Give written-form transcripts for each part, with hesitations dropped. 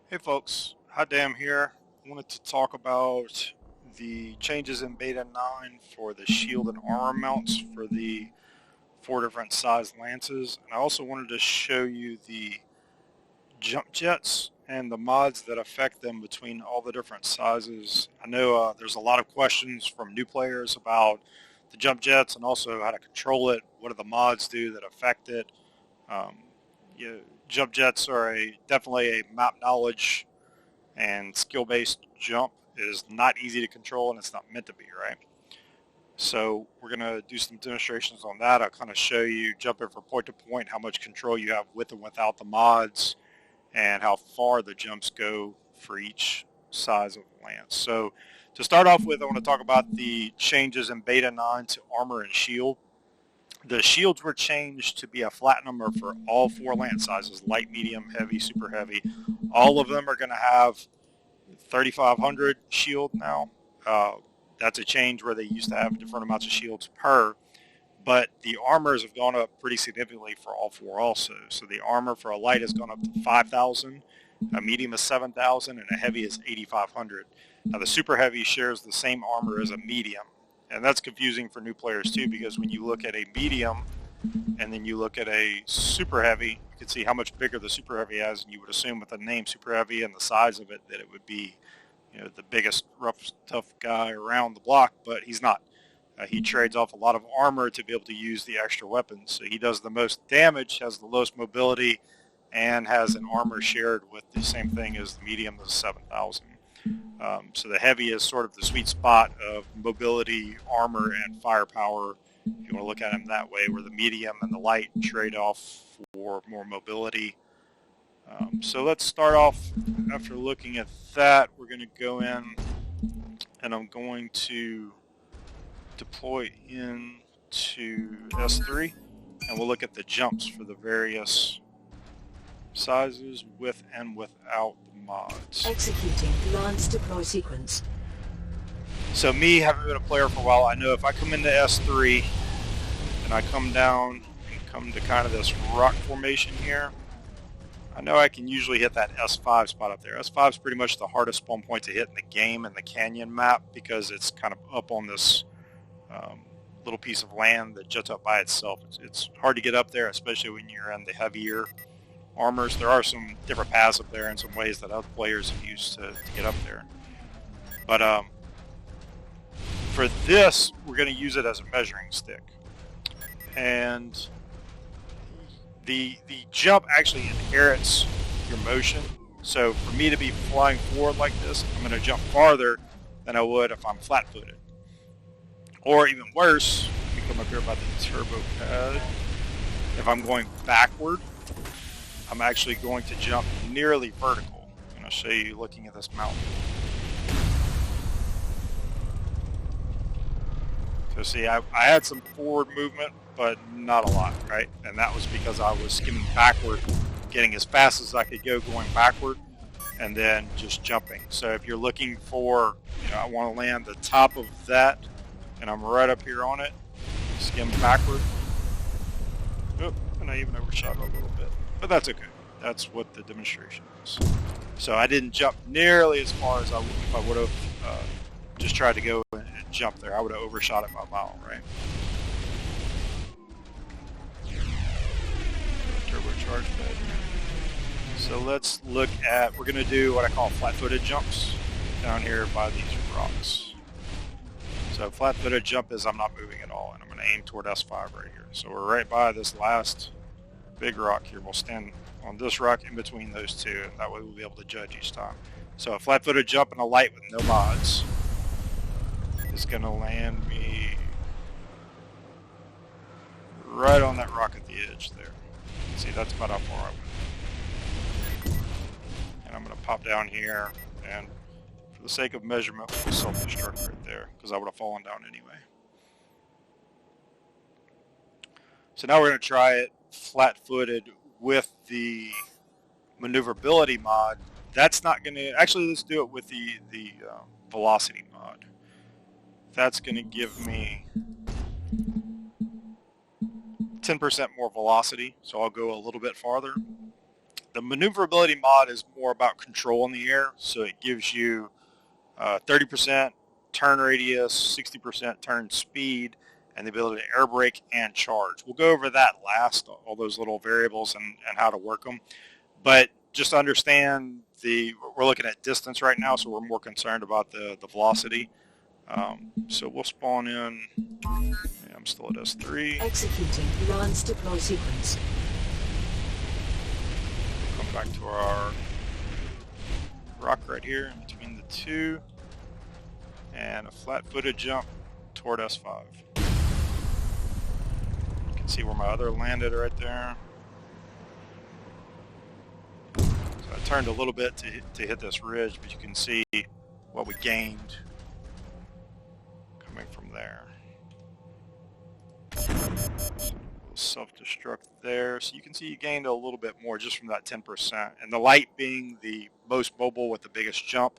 Hey folks, Hot Damn here. I wanted to talk about the changes in Beta 9 for the shield and armor mounts for the 4 different size lances. And I also wanted to show you the jump jets and the mods that affect them between all the different sizes. I know there's a lot of questions from new players about the jump jets and also how to control it. What do the mods do that affect it? Um, Jump jets are definitely a map knowledge and skill-based jump is not easy to control, and it's not meant to be, right? So we're going to do some demonstrations on that. I'll kind of show you jumping from point to point, how much control you have with and without the mods, and how far the jumps go for each size of lance. So to start off with, I want to talk about the changes in Beta 9 to armor and shield. The shields were changed to be a flat number for all 4 lance sizes: light, medium, heavy, super heavy. All of them are going to have 3,500 shield now. Uh, that's a change where they used to have different amounts of shields per, but the armors have gone up pretty significantly for all 4 also. So the armor for a light has gone up to 5,000, a medium is 7,000, and a heavy is 8,500. Now the super heavy shares the same armor as a medium, and that's confusing for new players too, because when you look at a medium and then you look at a super heavy, you can see how much bigger the super heavy is, and you would assume with the name super heavy and the size of it that it would be, the biggest rough tough guy around the block, but he's not. He trades off a lot of armor to be able to use the extra weapons. So he does the most damage, has the lowest mobility, and has an armor shared with the same thing as the medium, the 7,000. So the heavy is sort of the sweet spot of mobility, armor, and firepower, if you want to look at them that way, where the medium and the light trade off for more mobility. So let's start off. After looking at that, we're going to go in and I'm going to deploy into S3, and we'll look at the jumps for the various sizes with and without the mods. Executing Lance deploy sequence. So me, having been a player for a while, I know if I come into S3 and I come down and come to kind of this rock formation here, I know I can usually hit that S5 spot up there. S5 is pretty much the hardest spawn point to hit in the game in the canyon map, because it's kind of up on this little piece of land that juts up by itself. It's hard to get up there, especially when you're in the heavier armors. There are some different paths up there and some ways that other players have used to get up there. But for this, we're going to use it as a measuring stick. And the jump actually inherits your motion. So for me to be flying forward like this, I'm going to jump farther than I would if I'm flat-footed. Or even worse, let me come up here by the turbo pad. If I'm going backward, I'm actually going to jump nearly vertical. And I'll show you looking at this mountain. So see, I had some forward movement, but not a lot, right? And that was because I was skimming backward, getting as fast as I could go going backward, and then just jumping. So if you're looking for, I want to land the top of that, and I'm right up here on it, skim backward. Oh, and I even overshot it a little bit, but that's okay. That's what the demonstration is. So I didn't jump nearly as far as I would if I would have just tried to go and jump there. I would have overshot it by a mile, right? Turbocharge bed. So let's look at, we're going to do what I call flat-footed jumps down here by these rocks. So flat-footed jump is I'm not moving at all, and I'm going to aim toward S5 right here. So we're right by this last big rock here. We'll stand on this rock in between those two, and that way we'll be able to judge each time. So a flat-footed jump and a light with no mods is going to land me right on that rock at the edge there. See, that's about how far I went. And I'm going to pop down here, and for the sake of measurement, we'll self-destruct right there, because I would have fallen down anyway. So now we're going to try it flat-footed with the maneuverability mod. That's not going to, actually let's do it with the velocity mod. That's going to give me 10% more velocity, so I'll go a little bit farther. The maneuverability mod is more about control in the air, so it gives you 30% turn radius, 60% turn speed, and the ability to air brake and charge. We'll go over that last, all those little variables and how to work them. But just understand we're looking at distance right now, so we're more concerned about the velocity. So we'll spawn in. Yeah, I'm still at S3. Executing launch deploy sequence. Come back to our rock right here in between the two, and a flat-footed jump toward S5. You can see where my other landed right there. So I turned a little bit to hit this ridge, but you can see what we gained coming from there. Self-destruct there, so you can see you gained a little bit more just from that 10%. And the light being the most mobile with the biggest jump,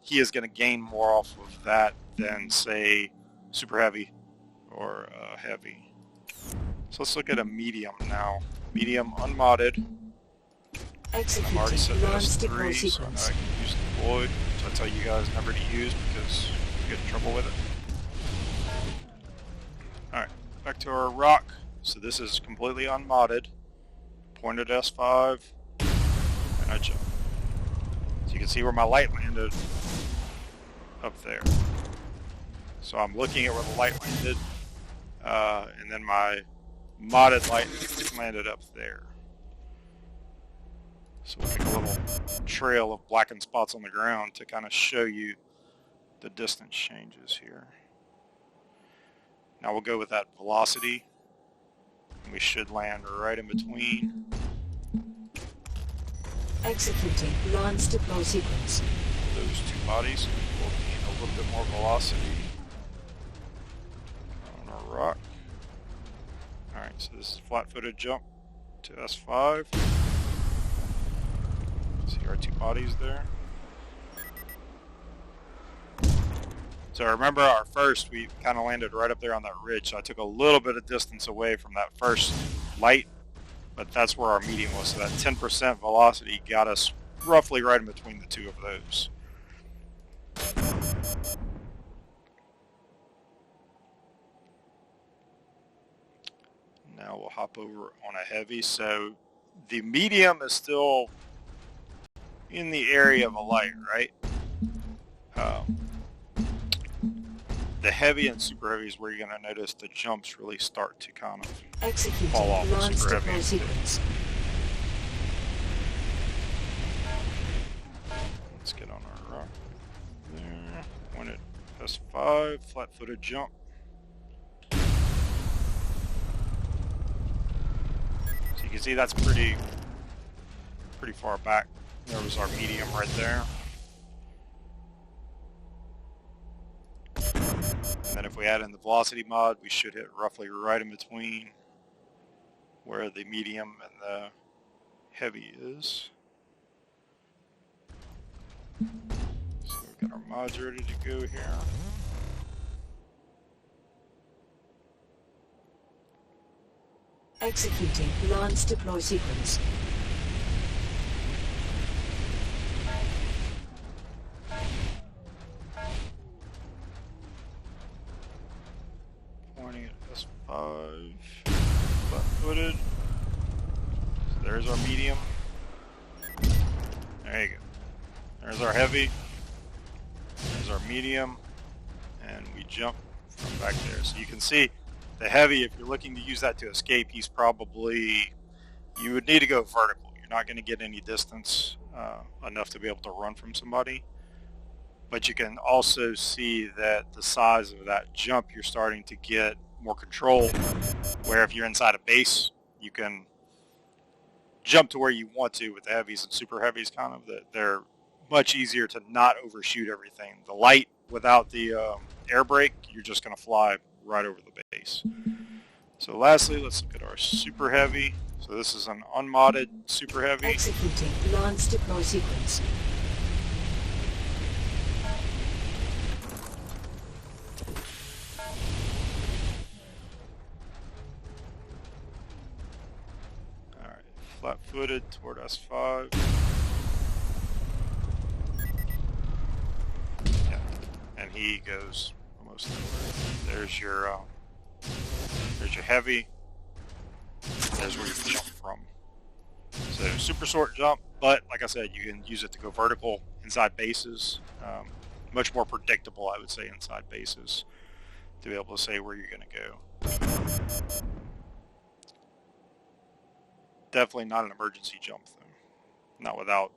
he is going to gain more off of that than, say, super heavy or heavy. So let's look at a medium now. Medium unmodded. I'm already set to S3, so I know I can use deployed, which I tell you guys never to use because you get in trouble with it. Alright, back to our rock. So this is completely unmodded. Pointed S5, and I jump. So you can see where my light landed up there. So I'm looking at where the light landed, and then my modded light landed up there. So we'll make a little trail of blackened spots on the ground to kind of show you the distance changes here. Now we'll go with that velocity, and we should land right in between. Executing launch deploy sequence. Those two bodies will gain a little bit more velocity on our rock. Alright, so this is flat-footed jump to S5. See our two bodies there. So remember our first, we kind of landed right up there on that ridge, so I took a little bit of distance away from that first light, but that's where our medium was. So that 10% velocity got us roughly right in between the two of those. Now we'll hop over on a heavy. So the medium is still in the area of a light, right? The heavy and super heavy is where you're going to notice the jumps really start to kind of fall off with super heavy. Let's get on our rock there. Pointed S5, flat-footed jump. So you can see that's pretty far back. There was our medium right there. And then if we add in the velocity mod, we should hit roughly right in between where the medium and the heavy is. So we've got our mods ready to go here. Executing launch deploy sequence. Pointing at S5, flat-footed. So there's our medium. There you go. There's our heavy. There's our medium. And we jump from back there. So you can see the heavy, if you're looking to use that to escape, he's probably, you would need to go vertical. You're not going to get any distance enough to be able to run from somebody. But you can also see that the size of that jump, you're starting to get more control, where if you're inside a base, you can jump to where you want to with the heavies and super heavies, kind of. They're much easier to not overshoot everything. The light, without the air brake, you're just going to fly right over the base. So lastly, let's look at our super heavy. So this is an unmodded super heavy. Executing launch deploy sequence. Alright, flat-footed toward S5. Yeah, and he goes almost nowhere. There's your heavy. There's where you jump from. So super short jump, but like I said, you can use it to go vertical inside bases. Much more predictable, I would say, inside bases to be able to say where you're going to go. Definitely not an emergency jump, though. Not without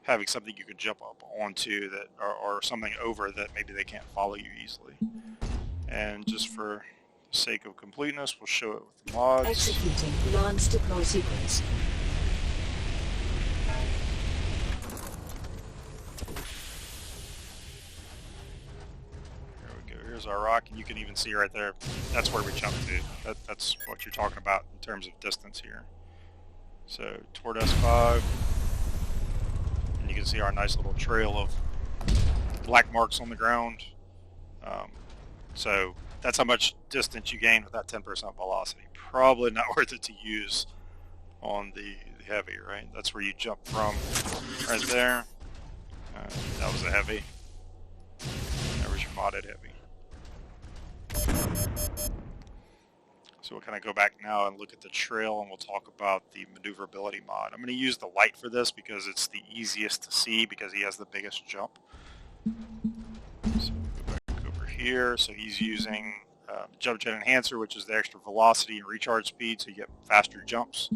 having something you can jump up onto that, or something over that maybe they can't follow you easily. And just for the sake of completeness, we'll show it with mods. Executing Lance deploy sequence. Here we go. Here's our rock, and you can even see right there. That's where we jump to. That's what you're talking about in terms of distance here. So toward S5, and you can see our nice little trail of black marks on the ground. So that's how much distance you gain with that 10% velocity. Probably not worth it to use on the heavy, right? That's where you jump from, right there. That was a heavy. There was your modded heavy. So we'll kind of go back now and look at the trail, and we'll talk about the maneuverability mod. I'm going to use the light for this because it's the easiest to see because he has the biggest jump. So go back over here. So he's using jump jet enhancer, which is the extra velocity and recharge speed, so you get faster jumps.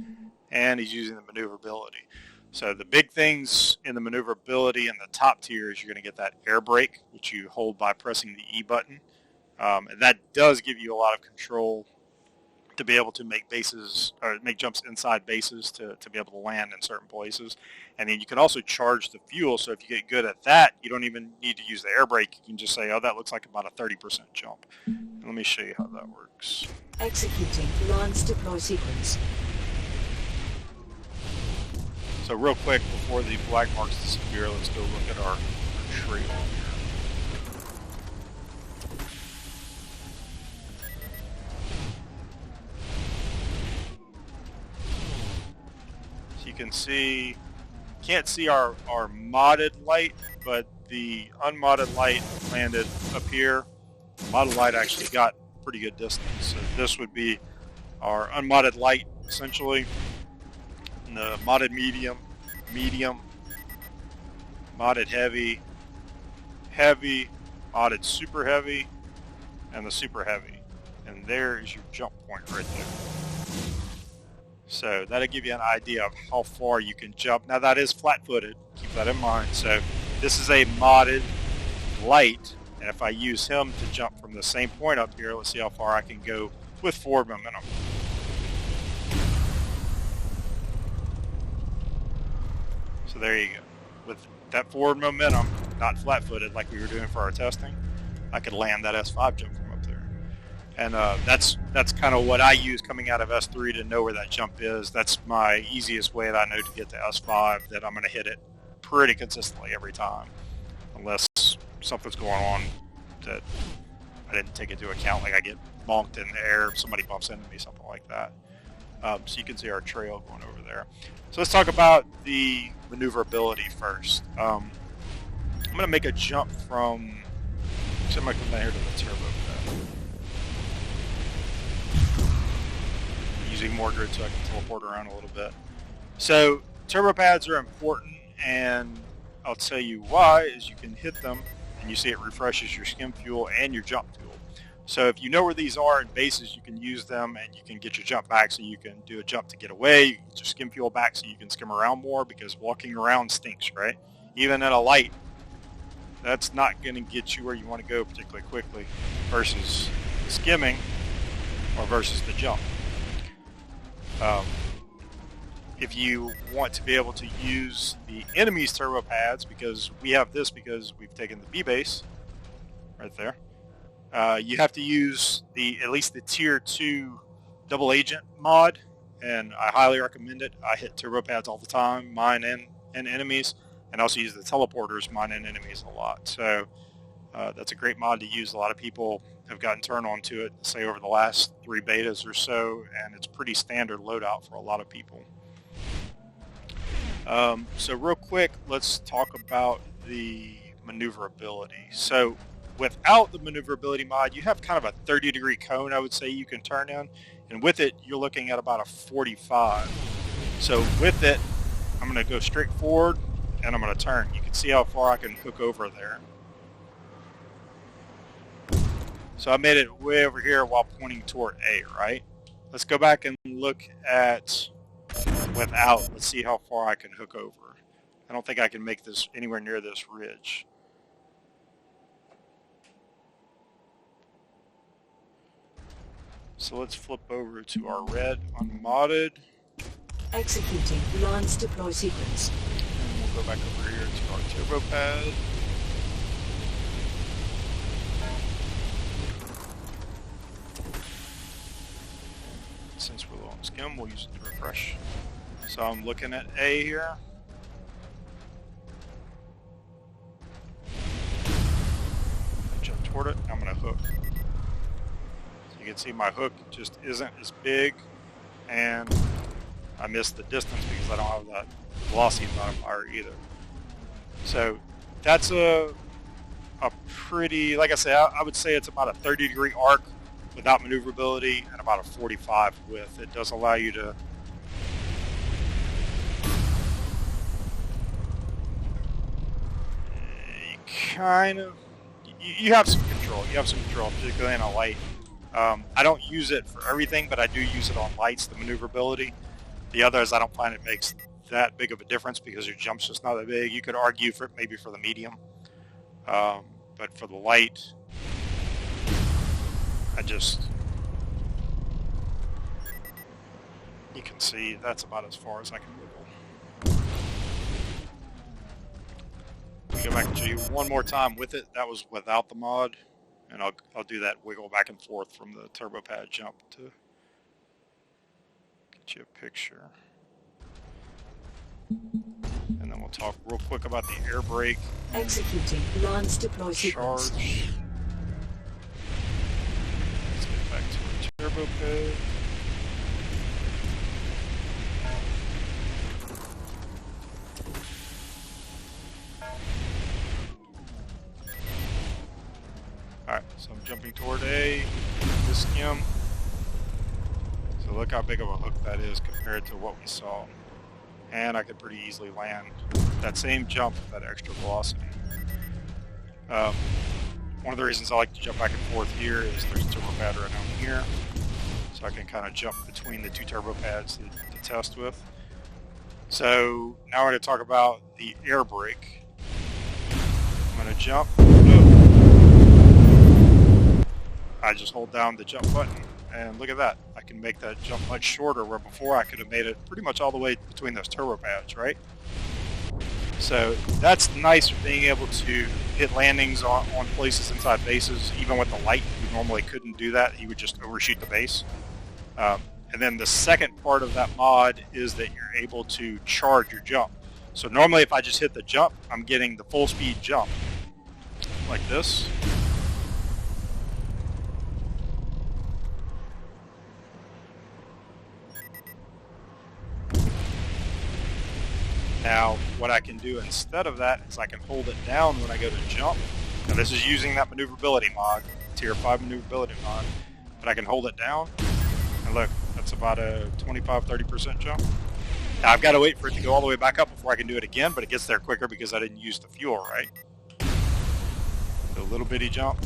And he's using the maneuverability. So the big things in the maneuverability in the top tier is you're going to get that air brake, which you hold by pressing the E button. And that does give you a lot of control to be able to make bases or make jumps inside bases to be able to land in certain places. And then you can also charge the fuel. So if you get good at that, you don't even need to use the air brake. You can just say, oh, that looks like about a 30% jump. And let me show you how that works. Executing Lance deploy sequence. So real quick, before the black marks disappear, let's go look at our trail here. You can see, can't see our modded light, but the unmodded light landed up here. The modded light actually got pretty good distance. So this would be our unmodded light, essentially. And the modded medium, modded heavy, modded super heavy, and the super heavy. And there is your jump point right there. So that'll give you an idea of how far you can jump. Now that is flat-footed, keep that in mind. So this is a modded light, and if I use him to jump from the same point up here, let's see how far I can go with forward momentum. So there you go. With that forward momentum, not flat-footed like we were doing for our testing, I could land that S5 jump from up there. And that's kind of what I use coming out of S3 to know where that jump is. That's my easiest way that I know to get to S5, that I'm going to hit it pretty consistently every time. Unless something's going on that I didn't take into account, like I get bonked in the air, somebody bumps into me, something like that. So you can see our trail going over there. So let's talk about the maneuverability first. I'm going to make a jump from, I'm going to come down here to the turbo pad. Using more grid so I can teleport around a little bit. So turbo pads are important, and I'll tell you why. Is you can hit them and you see it refreshes your skim fuel and your jump fuel. So if you know where these are in bases, you can use them and you can get your jump back, so you can do a jump to get away. You can get your skim fuel back so you can skim around more, because walking around stinks, right? Even at a light, that's not going to get you where you want to go particularly quickly versus the skimming or versus the jump. If you want to be able to use the enemy's turbo pads, because we have this because we've taken the B base right there, you have to use at least the tier 2 double agent mod, and I highly recommend it. I hit turbo pads all the time, mine and enemies, and also use the teleporters, mine and enemies, a lot. So that's a great mod to use. A lot of people have gotten turned on to it, say over the last 3 betas or so, and it's pretty standard loadout for a lot of people. So real quick, let's talk about the maneuverability. So without the maneuverability mod, you have kind of a 30-degree cone, I would say, you can turn in. And with it, you're looking at about a 45. So with it, I'm going to go straight forward and I'm going to turn. You can see how far I can hook over there. So I made it way over here while pointing toward A, right? Let's go back and look at without. Let's see how far I can hook over. I don't think I can make this anywhere near this ridge. So let's flip over to our red unmodded. Executing Lance deploy sequence. And we'll go back over here to our turbo pad. Since we're low on skim, we'll use it to refresh. So I'm looking at A here. I jump toward it, I'm going to hook. So you can see my hook just isn't as big, and I missed the distance because I don't have that velocity modifier either. So that's a pretty, like I say, I would say it's about a 30-degree arc without maneuverability and about a 45 width. It does allow you to you have some control. You have some control, particularly in a light. I don't use it for everything, but I do use it on lights, the maneuverability. The others, I don't find it makes that big of a difference because your jump's just not that big. You could argue for maybe for the medium, but for the light, you can see that's about as far as I can wiggle. Let me go back and show you one more time with it. That was without the mod, and I'll do that wiggle back and forth from the turbo pad jump to get you a picture. And then we'll talk real quick about the air brake. Executing Lance deploy sequence. Charge. Let's get back to our turbo pad. Alright, so I'm jumping toward A, this skim. So look how big of a hook that is compared to what we saw. And I could pretty easily land that same jump with that extra velocity. One of the reasons I like to jump back and forth here is there's a turbo pad right down here. So I can kind of jump between the two turbo pads to test with. So now we're going to talk about the air brake. I'm going to jump. I just hold down the jump button and look at that. I can make that jump much shorter where before I could have made it pretty much all the way between those turbo pads, right? So that's nice for being able to hit landings on places inside bases. Even with the light, you normally couldn't do that. You would just overshoot the base. And then the second part of that mod is that you're able to charge your jump. So normally if I just hit the jump, I'm getting the full speed jump like this. Now, what I can do instead of that is I can hold it down when I go to jump. Now, this is using that maneuverability mod, tier 5 maneuverability mod, but I can hold it down, and look, that's about a 25-30% jump. Now, I've got to wait for it to go all the way back up before I can do it again, but it gets there quicker because I didn't use the fuel, right? So a little bitty jump.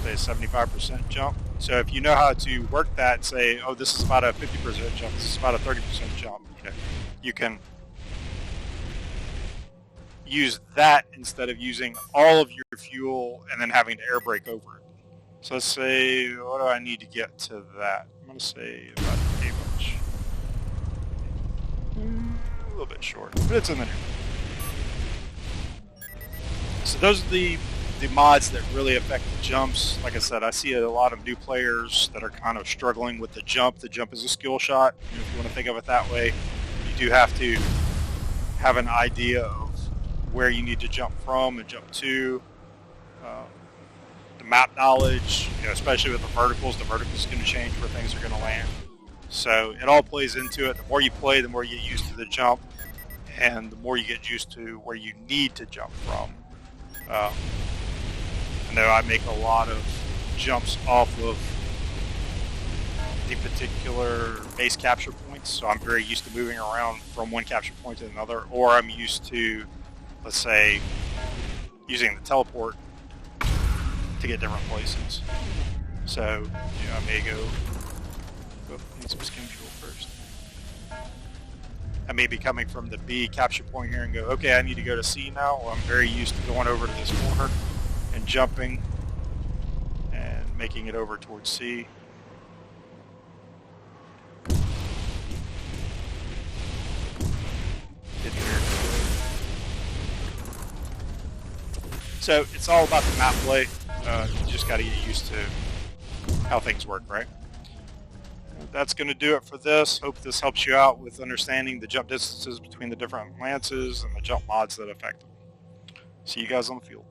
Say a 75% jump. So if you know how to work that, say, oh, this is about a 50% jump, this is about a 30% jump, you can use that instead of using all of your fuel and then having to air brake over it. So let's say, what do I need to get to that? I'm going to say about a bunch. A little bit short, but it's in the neighborhood. So those are the mods that really affect the jumps. Like I said, I see a lot of new players that are kind of struggling with the jump. The jump is a skill shot. If you want to think of it that way, you do have to have an idea of where you need to jump from and jump to. The map knowledge, especially with the verticals is going to change where things are going to land. So it all plays into it. The more you play, the more you get used to the jump, and the more you get used to where you need to jump from. I know I make a lot of jumps off of the particular base capture points, so I'm very used to moving around from one capture point to another, or I'm used to, let's say, using the teleport to get different places. So, you know, I may go need some skin fuel first. I may be coming from the B capture point here and go, okay, I need to go to C now. Well, I'm very used to going over to this corner and jumping and making it over towards C. So it's all about the map play. You just got to get used to how things work, right? That's going to do it for this. Hope this helps you out with understanding the jump distances between the different lances and the jump mods that affect them. See you guys on the field.